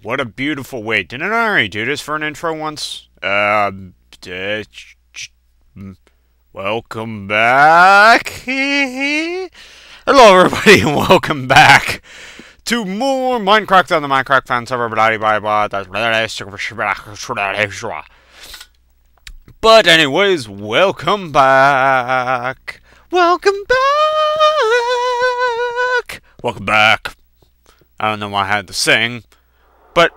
What a beautiful way. Didn't I already do this for an intro once? Welcome back. Hello, everybody, and welcome back to more Minecraft on the Mindcrack Fan Server. But anyways, welcome back. Welcome back. Welcome back. I don't know why I had to sing, but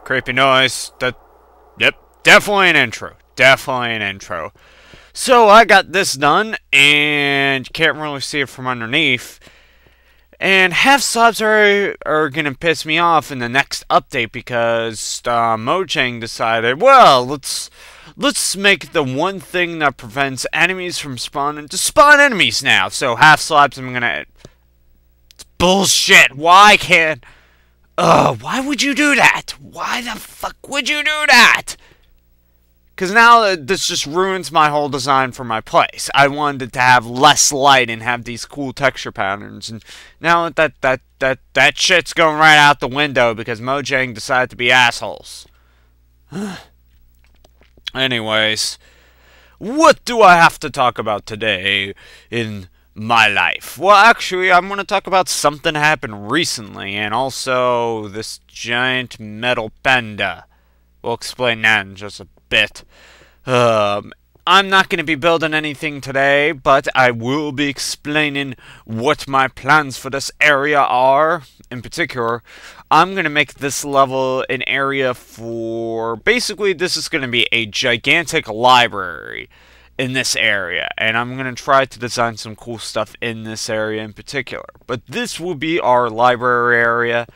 creepy noise. Yep, definitely an intro. Definitely an intro. So I got this done, and you can't really see it from underneath. And half subs are gonna piss me off in the next update because Mojang decided, well, let's make the one thing that prevents enemies from spawning to spawn enemies now. So half slabs I'm gonna. Bullshit. Why can't... why would you do that? Why the fuck would you do that? Because now this just ruins my whole design for my place. I wanted to have less light and have these cool texture patterns. And now that shit's going right out the window because Mojang decided to be assholes. Anyways, what do I have to talk about today in my life? Well, actually, I'm going to talk about something that happened recently, and also this giant metal panda. We'll explain that in just a bit. I'm not going to be building anything today, but I will be explaining what my plans for this area are. In particular, I'm going to make this level an area for... Basically, this is going to be a gigantic library in this area, and I'm going to try to design some cool stuff in this area in particular. But this will be our library area,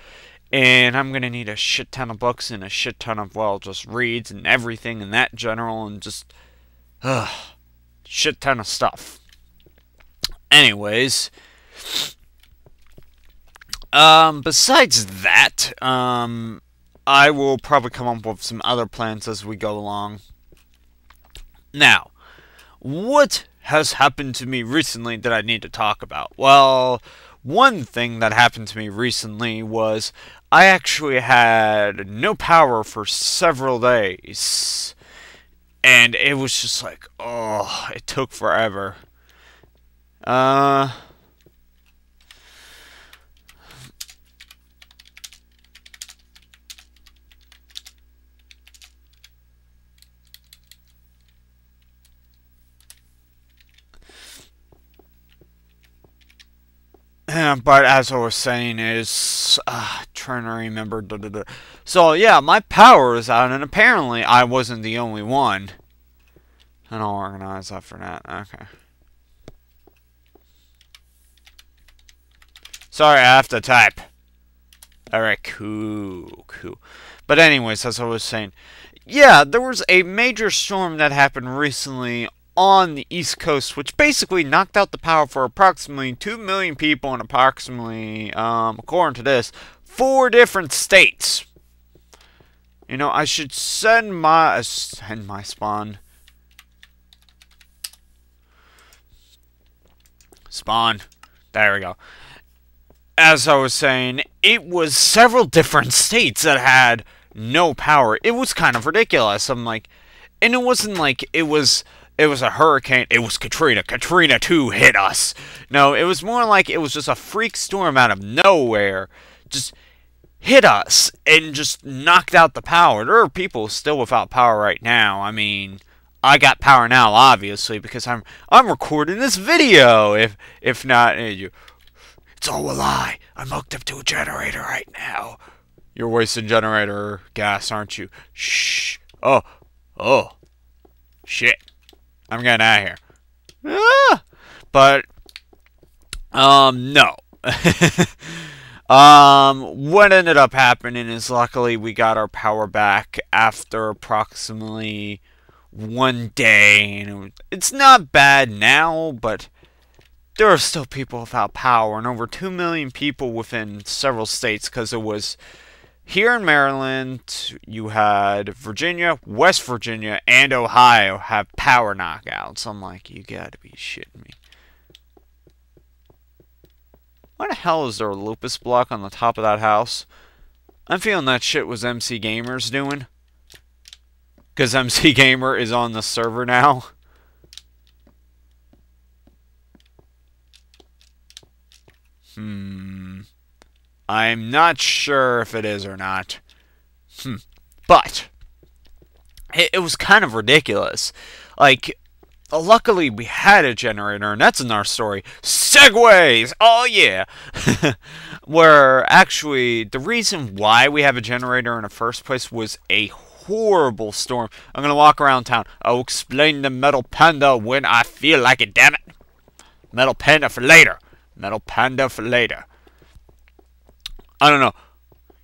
and I'm going to need a shit ton of books and a shit ton of, well, just reads and everything in that general, and just, shit ton of stuff. Anyways, besides that, I will probably come up with some other plans as we go along. Now, what has happened to me recently that I need to talk about? Well, one thing that happened to me recently was I actually had no power for several days. And it was just like, oh, it took forever. But as I was saying is, trying to remember, So yeah, my power is out, and apparently I wasn't the only one. And I'll organize that for that, okay. Sorry, I have to type. Alright, cool. But anyways, as I was saying, yeah, there was a major storm that happened recently on the East Coast, which basically knocked out the power for approximately 2 million people in approximately, according to this, 4 different states. You know, I should send my spawn. Spawn. There we go. As I was saying, it was several different states that had no power. It was kind of ridiculous. I'm like, and it wasn't like it was a hurricane. It was Katrina. Katrina 2 hit us. No, it was more like it was just a freak storm out of nowhere. Just hit us and just knocked out the power. There are people still without power right now. I mean, I got power now, obviously, because I'm recording this video. If not, it's all a lie. I'm hooked up to a generator right now. You're wasting generator gas, aren't you? Shh. Oh. Shit. I'm getting out of here. But, no. What ended up happening is luckily we got our power back after approximately 1 day. And it's not bad now, but there are still people without power. And over 2 million people within several states, because it was... Here in Maryland, you had Virginia, West Virginia, and Ohio have power knockouts. I'm like, you gotta be shitting me. Why the hell is there a lupus block on the top of that house? I'm feeling that shit was MC Gamer's doing. Because MC Gamer is on the server now. I'm not sure if it is or not. But it was kind of ridiculous. Like, luckily we had a generator, and that's another story. Segways! Oh yeah! Where actually, the reason why we have a generator in the first place was a horrible storm. I'm gonna walk around town. I'll explain the Metal Panda when I feel like it, damn it. Metal Panda for later. Metal Panda for later. I don't know.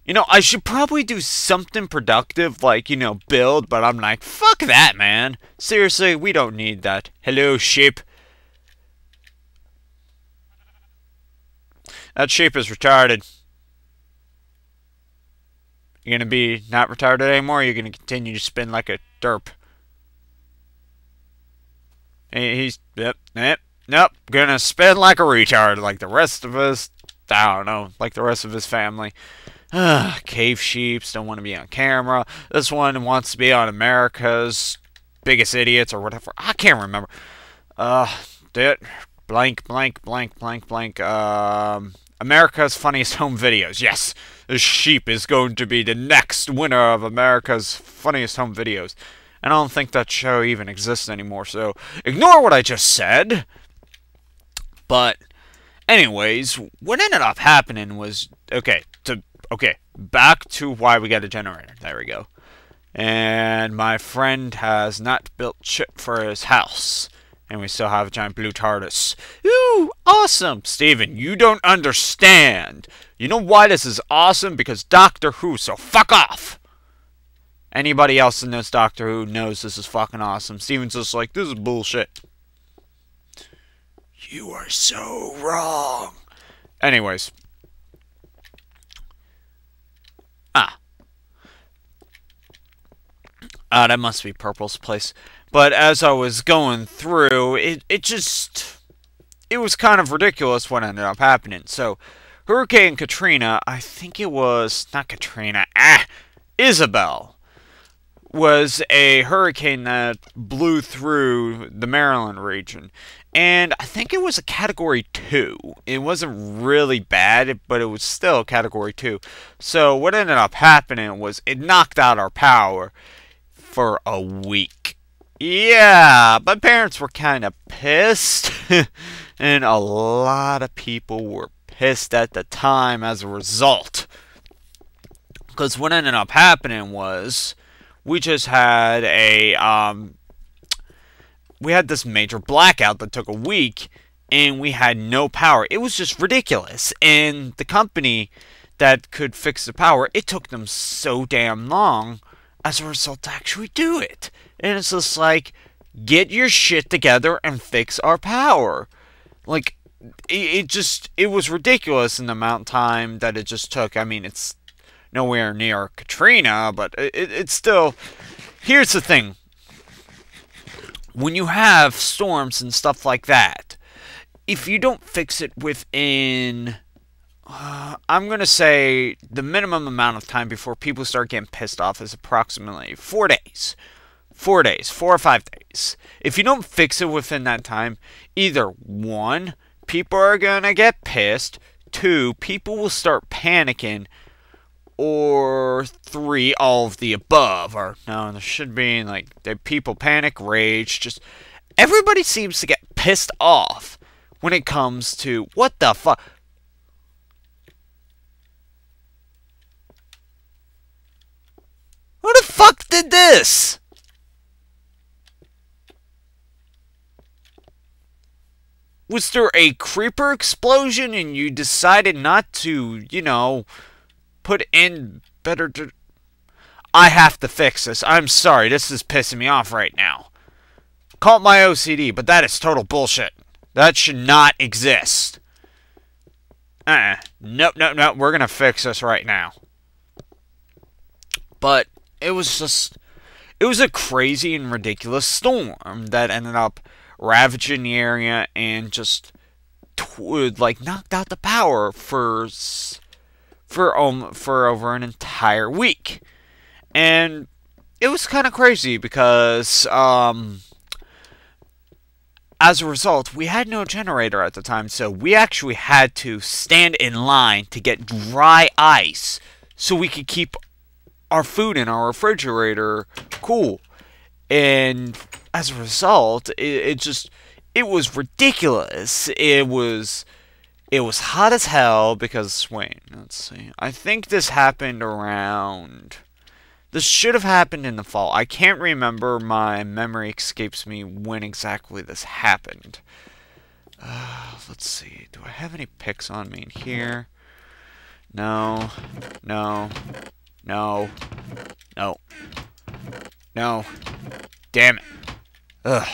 You know, I should probably do something productive, like, you know, build, but I'm like, fuck that, man. Seriously, we don't need that. Hello, sheep. That sheep is retarded. You're gonna be not retarded anymore, or you're gonna continue to spin like a derp. He's, yep, nope, gonna spin like a retard, like the rest of us. I don't know, like the rest of his family. Cave sheeps don't want to be on camera. This one wants to be on America's Biggest Idiots or whatever. I can't remember. Blank. America's Funniest Home Videos. Yes, this sheep is going to be the next winner of America's Funniest Home Videos. And I don't think that show even exists anymore, so ignore what I just said. But anyways, what ended up happening was, okay, back to why we got a generator. There we go. And my friend has not built shit for his house. And we still have a giant blue TARDIS. Ooh, awesome! Steven, you don't understand. You know why this is awesome? Because Doctor Who, so fuck off! Anybody else that knows Doctor Who knows this is fucking awesome. Steven's just like, this is bullshit. You are so wrong. Anyways. That must be Purple's place. But as I was going through, it was kind of ridiculous what ended up happening. So, Hurricane Katrina, I think it was, not Katrina, Isabel, was a hurricane that blew through the Maryland region. And I think it was a Category 2. It wasn't really bad, but it was still Category 2. So what ended up happening was it knocked out our power for a week. Yeah, my parents were kind of pissed. And a lot of people were pissed at the time as a result. Because what ended up happening was we just had we had this major blackout that took a week, and we had no power. It was just ridiculous. And the company that could fix the power, it took them so damn long as a result to actually do it. And it's just like, get your shit together and fix our power. Like, it was ridiculous in the amount of time that it just took. I mean, it's nowhere near Katrina, but it's still... Here's the thing. When you have storms and stuff like that, if you don't fix it within... I'm going to say the minimum amount of time before people start getting pissed off is approximately 4 days. 4 days. 4 or 5 days. If you don't fix it within that time, either 1, people are going to get pissed, 2, people will start panicking, or 3, all of the above. Or, no, there should be, like, people panic, rage, just... Everybody seems to get pissed off when it comes to, what the fuck? Who the fuck did this? Was there a creeper explosion and you decided not to, you know, put in better... I have to fix this. I'm sorry, this is pissing me off right now. Call it my OCD, but that is total bullshit. That should not exist. Nope, we're gonna fix this right now. But it was just... It was a crazy and ridiculous storm that ended up ravaging the area and just, like, knocked out the power for for over an entire week. And it was kind of crazy because as a result, we had no generator at the time, so we actually had to stand in line to get dry ice so we could keep our food in our refrigerator cool. And as a result, it was ridiculous. It was hot as hell because, wait, let's see. I think this happened around... This should have happened in the fall. I can't remember. My memory escapes me when exactly this happened. Let's see. Do I have any pics on me in here? No. No. No. No. No. Damn it. Ugh.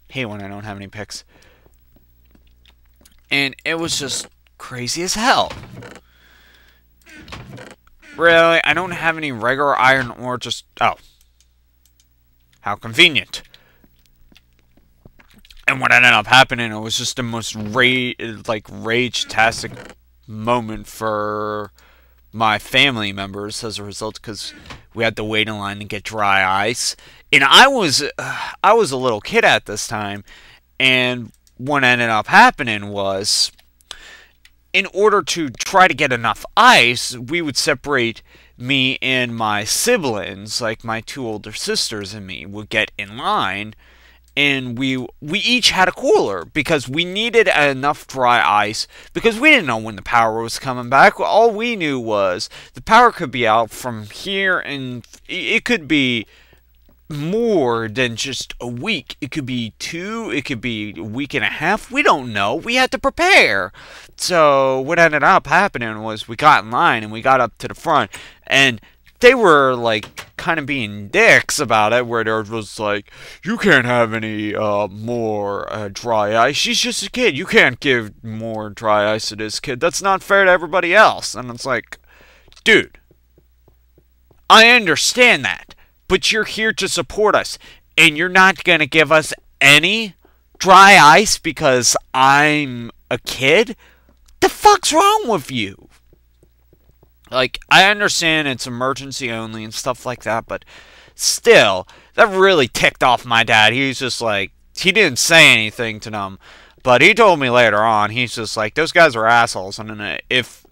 Hate when I don't have any pics. And it was just crazy as hell. Really? I don't have any regular iron ore, just... Oh. How convenient. And what ended up happening, it was just the most rage-tastic moment for my family members as a result, because we had to wait in line to get dry ice. And I was a little kid at this time, and what ended up happening was, in order to try to get enough ice, we would separate me and my siblings, like my 2 older sisters and me, would get in line, and we each had a cooler, because we needed enough dry ice, because we didn't know when the power was coming back. All we knew was the power could be out from here, and it could be more than just a week. It could be 2, it could be a week and a half. We don't know. We had to prepare. So what ended up happening was we got in line and we got up to the front, and they were like kind of being dicks about it, where there was like, you can't have any more dry ice. She's just a kid. You can't give more dry ice to this kid. That's not fair to everybody else. And it's like, dude, I understand that. But you're here to support us, and you're not going to give us any dry ice because I'm a kid? The fuck's wrong with you? Like, I understand it's emergency only and stuff like that, but still, that really ticked off my dad. He was just like, he didn't say anything to them, but he told me later on, he's just like, those guys are assholes, and if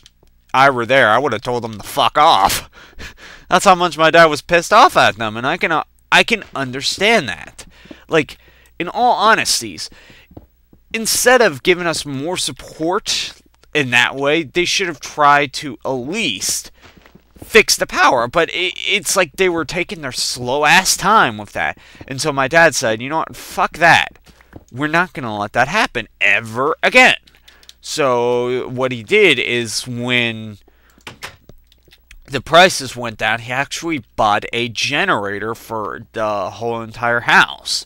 I were there, I would have told them to fuck off. That's how much my dad was pissed off at them, and I can understand that. Like, in all honesties, instead of giving us more support in that way, they should have tried to at least fix the power. But it's like they were taking their slow-ass time with that. And so my dad said, you know what, fuck that. We're not going to let that happen ever again. So what he did is, when the prices went down, he actually bought a generator for the whole entire house.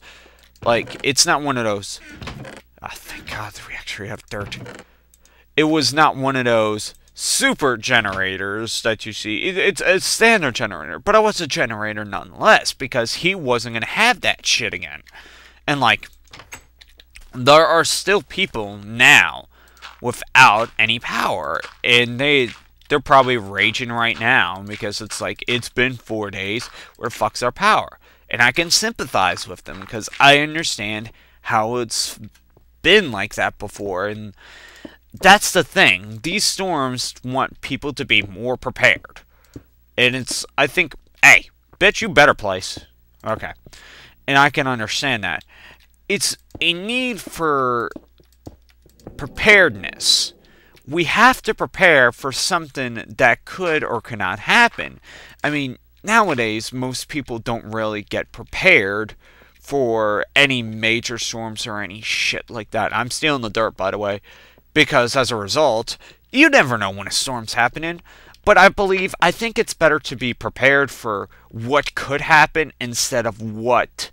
Like, it's not one of those... Oh, thank God we actually have dirt. It was not one of those super generators that you see. It's a standard generator, but it was a generator nonetheless, because he wasn't going to have that shit again. And, like, there are still people now without any power, and they're probably raging right now, because it's like, it's been 4 days, where the fuck's our power? And I can sympathize with them, because I understand how it's been like that before. And that's the thing, these storms want people to be more prepared. And it's, I think, hey, bet you better place. Okay. And I can understand that. It's a need for preparedness. We have to prepare for something that could or could not happen. I mean, nowadays, most people don't really get prepared for any major storms or any shit like that. I'm stealing the dirt, by the way, because as a result, you never know when a storm's happening. But I think it's better to be prepared for what could happen instead of what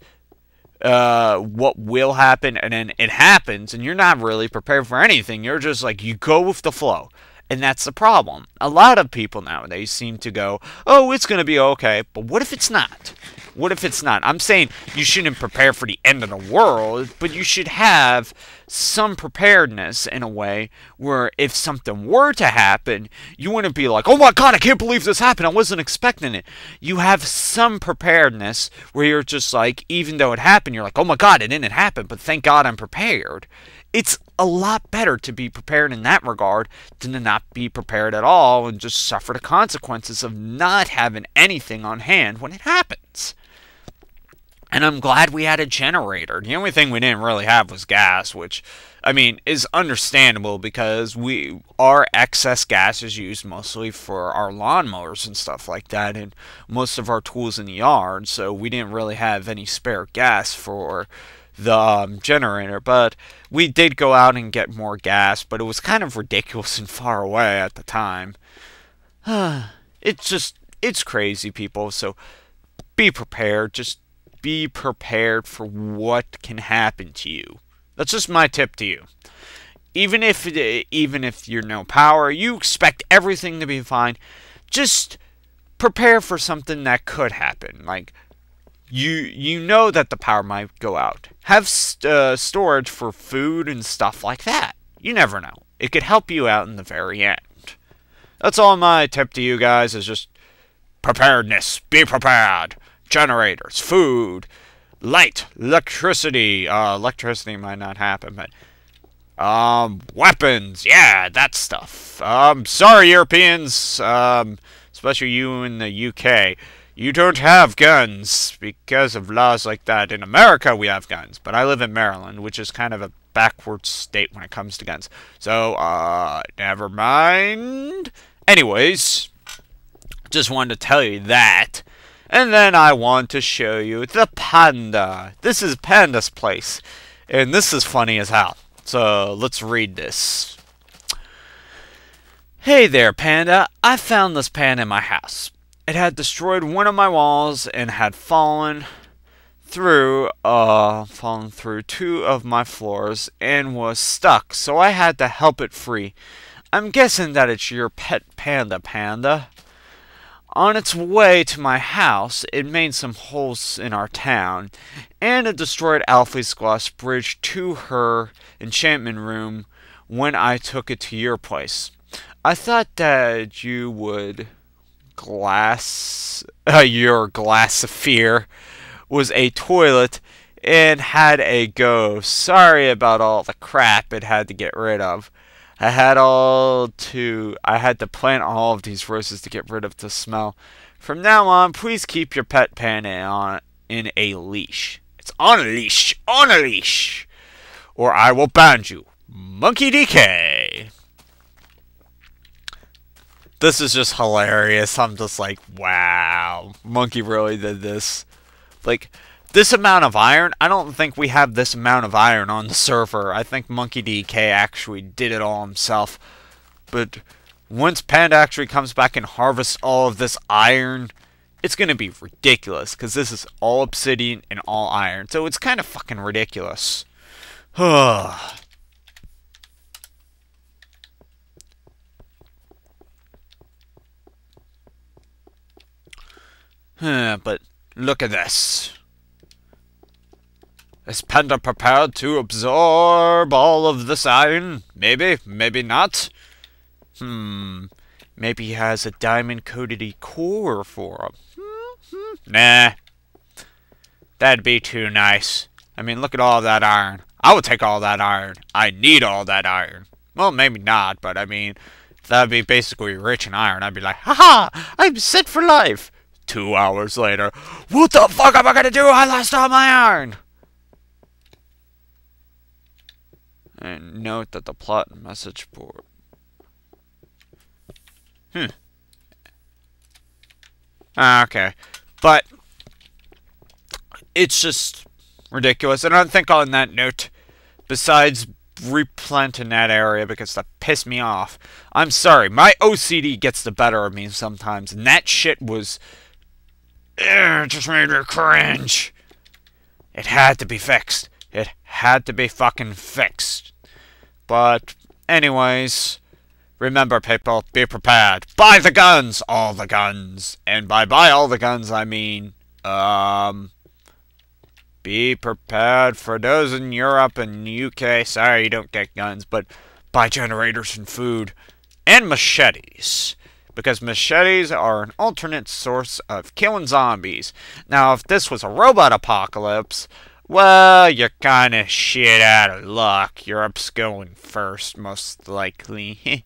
will happen, and then it happens, and you're not really prepared for anything. You're just like, you go with the flow. And that's the problem. A lot of people nowadays seem to go, oh, it's going to be okay. But what if it's not? What if it's not? I'm saying you shouldn't prepare for the end of the world, but you should have some preparedness in a way where if something were to happen, you wouldn't be like, oh my god, I can't believe this happened. I wasn't expecting it. You have some preparedness where you're just like, even though it happened, you're like, oh my god, it didn't happen, but thank god I'm prepared. It's a lot better to be prepared in that regard than to not be prepared at all and just suffer the consequences of not having anything on hand when it happens. And I'm glad we had a generator. The only thing we didn't really have was gas, which, I mean, is understandable because our excess gas is used mostly for our lawnmowers and stuff like that, and most of our tools in the yard, so we didn't really have any spare gas for the generator. But we did go out and get more gas, but it was kind of ridiculous and far away at the time. It's crazy, people, so be prepared. Just be prepared for what can happen to you. That's just my tip to you. Even if you're no power, you expect everything to be fine. Just prepare for something that could happen. Like you know that the power might go out. Have storage for food and stuff like that. You never know. It could help you out in the very end. That's all my tip to you guys is just preparedness. Be prepared. Generators, food, light, electricity. Electricity might not happen, but weapons, yeah, that stuff. Sorry, Europeans, especially you in the UK, you don't have guns because of laws like that. In America, we have guns, but I live in Maryland, which is kind of a backward state when it comes to guns. So, never mind. Anyways, just wanted to tell you that. And then I want to show you the Panda. This is Panda's place. And this is funny as hell. So let's read this. Hey there, Panda. I found this panda in my house. It had destroyed one of my walls and had fallen through two of my floors and was stuck. So I had to help it free. I'm guessing that it's your pet panda, Panda. On its way to my house, it made some holes in our town, and it destroyed Alfie's glass bridge to her enchantment room when I took it to your place. I thought that you would your glasssphere was a toilet and had a ghost. Sorry about all the crap it had to get rid of. I had to plant all of these roses to get rid of the smell. From now on, please keep your pet panda in a leash. It's on a leash, on a leash, or I will ban you, Monkey DK. This is just hilarious. I'm just like, wow, Monkey really did this. Like, this amount of iron, I don't think we have this amount of iron on the server. I think Monkey DK actually did it all himself. But once Panda actually comes back and harvests all of this iron, it's going to be ridiculous. Because this is all obsidian and all iron. So it's kind of fucking ridiculous. But look at this. Is Panda prepared to absorb all of this iron? Maybe, maybe not. Maybe he has a diamond-coated core for him. Nah. That'd be too nice. I mean, look at all that iron. I would take all that iron. I need all that iron. Well, maybe not, but I mean, that'd be basically rich in iron. I'd be like, haha, I'm set for life. 2 hours later, what the fuck am I gonna do? I lost all my iron. And note that the plot message board. Okay. But it's just ridiculous. And I think on that note, besides replanting that area because that pissed me off, I'm sorry, my OCD gets the better of me sometimes, and that shit was it just made me cringe. It had to be fixed. It had to be fucking fixed. But anyways, Remember, people, be prepared. Buy the guns! All the guns. And by buy all the guns, I mean, be prepared for those in Europe and UK. Sorry, you don't get guns, but buy generators and food. And machetes. Because machetes are an alternate source of killing zombies. Now, if this was a robot apocalypse, well, you're kinda shit out of luck. Europe's going first, most likely.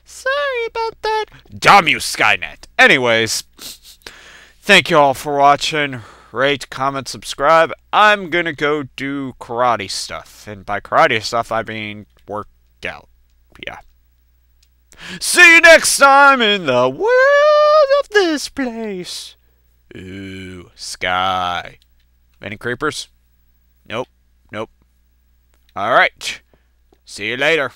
Sorry about that. Damn you, Skynet. Anyways, thank you all for watching. Rate, comment, subscribe. I'm gonna go do karate stuff. And by karate stuff, I mean work out. Yeah. See you next time in the world of this place. Ooh, sky. Any creepers? Nope. Nope. Alright. See you later.